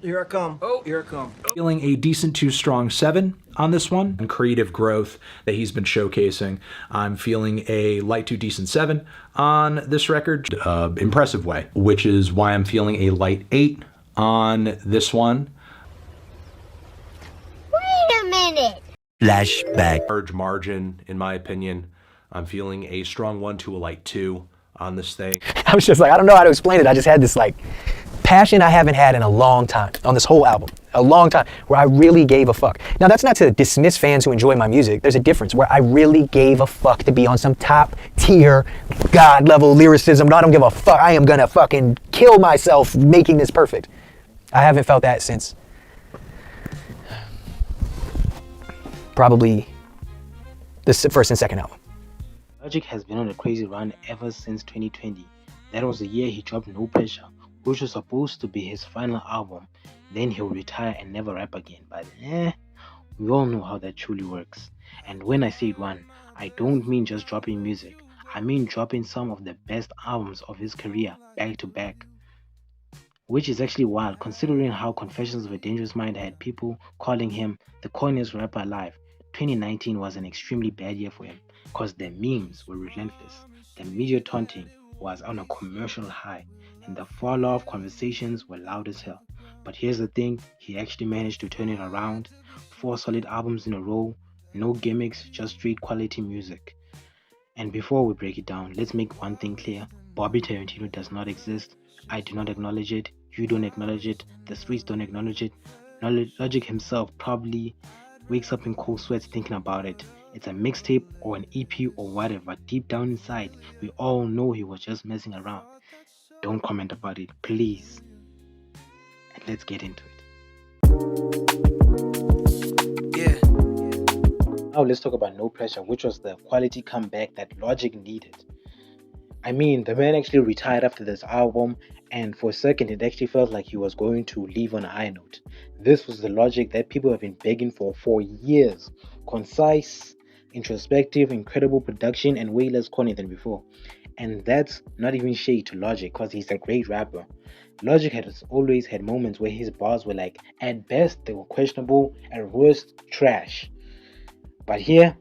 Here I come. Oh, here I come. Feeling a decent to strong 7 on this one. And creative growth that he's been showcasing. I'm feeling a light to decent 7 on this record. Impressive way, which is why I'm feeling a light 8 on this one. Wait a minute. Flashback. Large margin, in my opinion. I'm feeling a strong 1 to a light 2 on this thing. I was just like, I don't know how to explain it. I just had this like passion I haven't had in a long time on this whole album. A long time where I really gave a fuck. Now that's not to dismiss fans who enjoy my music. There's a difference where I really gave a fuck to be on some top tier God level lyricism. No, I don't give a fuck. I am gonna fucking kill myself making this perfect. I haven't felt that since probably the first and second album. Logic has been on a crazy run ever since 2020. That was the year he dropped No Pressure, which was supposed to be his final album. Then he'll retire and never rap again. But we all know how that truly works. And when I say run, I don't mean just dropping music. I mean dropping some of the best albums of his career back to back. Which is actually wild considering how Confessions of a Dangerous Mind had people calling him the corniest rapper alive. 2019 was an extremely bad year for him because the memes were relentless. The media taunting was on a commercial high and the fall off conversations were loud as hell. But here's the thing, he actually managed to turn it around. 4 solid albums in a row, no gimmicks, just straight quality music. And before we break it down, let's make one thing clear. Bobby Tarantino does not exist. I do not acknowledge it. You don't acknowledge it. The streets don't acknowledge it. Logic himself probably wakes up in cold sweats thinking about it. It's a mixtape or an EP or whatever. Deep down inside, we all know he was just messing around. Don't comment about it, please. And let's get into it. Now let's talk about No Pressure, which was the quality comeback that Logic needed. I mean, the man actually retired after this album, and for a second it actually felt like he was going to leave on a high note. This was the Logic that people have been begging for years. Concise, introspective, incredible production, and way less corny than before. And that's not even shade to Logic, because he's a great rapper. Logic has always had moments where his bars were like, at best they were questionable, at worst trash. But here,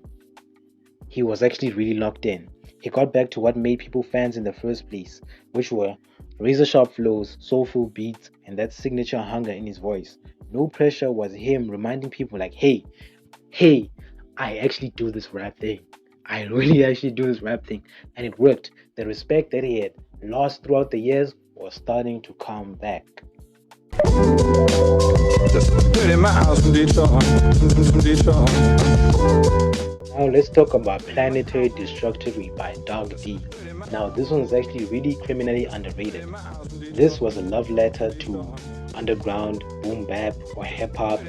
he was actually really locked in. He got back to what made people fans in the first place, which were razor sharp flows, soulful beats, and that signature hunger in his voice. No Pressure was him reminding people like, hey, I actually do this rap thing. I really actually do this rap thing. And it worked. The respect that he had lost throughout the years was starting to come back. Now let's talk about Planetary Destructory by Dog D. Now this one's actually really criminally underrated. This was a love letter to underground, boom bap or hip hop,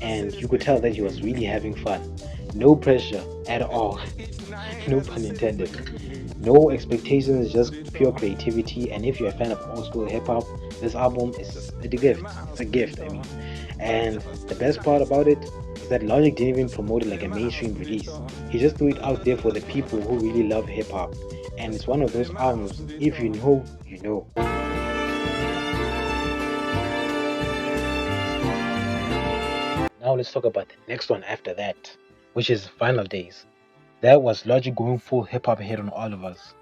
and you could tell that he was really having fun. No pressure at all. No pun intended. No expectations, just pure creativity. And if you're a fan of old school hip hop, this album is a gift. It's a gift, I mean. And the best part about it is that Logic didn't even promote it like a mainstream release. He just threw it out there for the people who really love hip hop. And it's one of those albums, if you know, you know. Now let's talk about the next one after that, which is Final Days. That was Logic going full hip hop hit on all of us.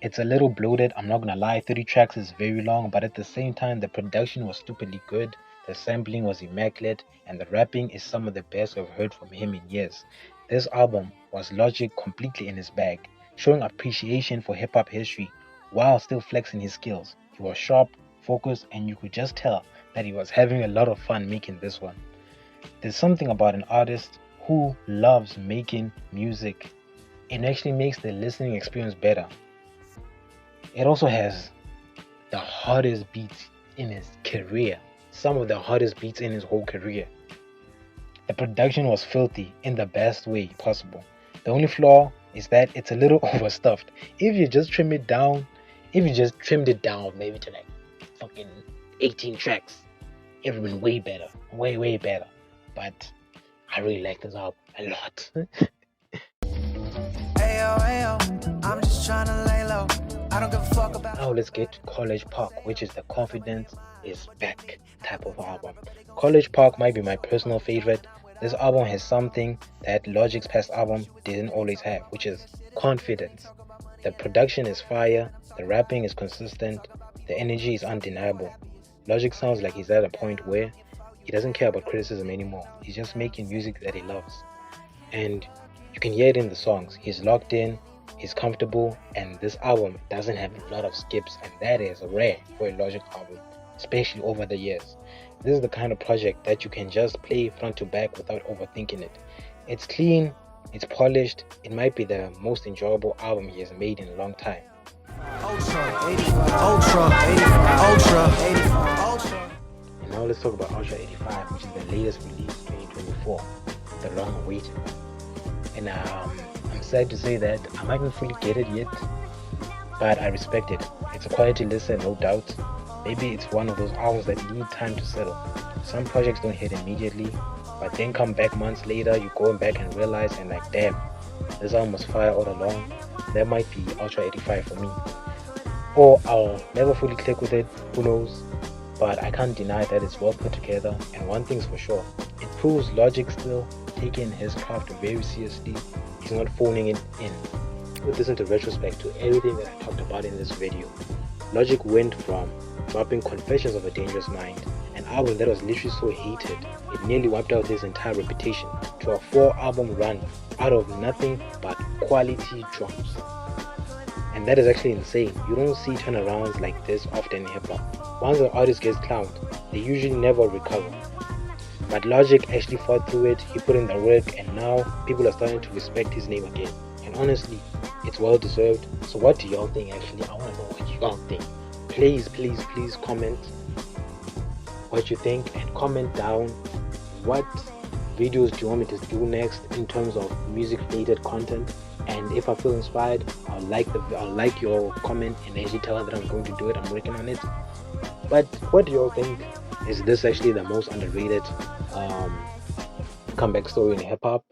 It's a little bloated, I'm not gonna lie, 30 tracks is very long, but at the same time the production was stupidly good, the sampling was immaculate, and the rapping is some of the best we've heard from him in years. This album was Logic completely in his bag, showing appreciation for hip hop history while still flexing his skills. He was sharp, focused, and you could just tell that he was having a lot of fun making this one. There's something about an artist who loves making music. It actually makes the listening experience better. It also has the hardest beats in his career. Some of the hardest beats in his whole career. The production was filthy in the best way possible. The only flaw is that it's a little overstuffed. If you just trimmed it down maybe to like fucking 18 tracks, it would have been way better. Way better. But I really like this album a lot. Ayo, I'm just trying to lay low. Now let's get to College Park, which is the confidence is back type of album. College Park might be my personal favorite. This album has something that Logic's past album didn't always have, which is confidence. The production is fire, the rapping is consistent, the energy is undeniable. Logic sounds like he's at a point where he doesn't care about criticism anymore. He's just making music that he loves. And you can hear it in the songs. He's locked in, he's comfortable, and this album doesn't have a lot of skips, and that is rare for a Logic album, especially over the years. This is the kind of project that you can just play front to back without overthinking it. It's clean, it's polished, it might be the most enjoyable album he has made in a long time. And now let's talk about Ultra 85, which is the latest release, 2024, the long-awaited one. And I'm sad to say that I might not fully get it yet, but I respect it. It's a quality listen, no doubt. Maybe it's one of those albums that need time to settle. Some projects don't hit immediately, but then come back months later, you go back and realize, and like, damn, this album was fire all along. That might be Ultra 85 for me. Or I'll never fully click with it, who knows. But I can't deny that it's well put together, and one thing's for sure, it proves Logic still taking his craft very seriously. He's not phoning it in. Put this into retrospect to everything that I talked about in this video. Logic went from dropping Confessions of a Dangerous Mind, an album that was literally so hated, it nearly wiped out his entire reputation, to a 4-album run out of nothing but quality drops. And that is actually insane. You don't see turnarounds like this often in hip-hop. Once an artist gets clowned, they usually never recover. But Logic actually fought through it, he put in the work, and now people are starting to respect his name again. And honestly, it's well deserved. So what do y'all think actually? I want to know what y'all think. Please comment what you think, and comment down what videos do you want me to do next in terms of music related content. And if I feel inspired, I'll like your comment and actually tell that I'm going to do it. I'm working on it. But what do y'all think? Is this actually the most underrated comeback story in hip hop?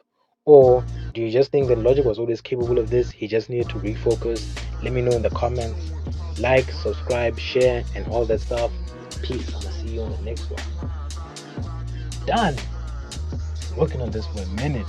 Or do you just think that Logic was always capable of this? He just needed to refocus? Let me know in the comments. Like, subscribe, share, and all that stuff. Peace. I'm gonna see you on the next one. Done. Working on this for a minute.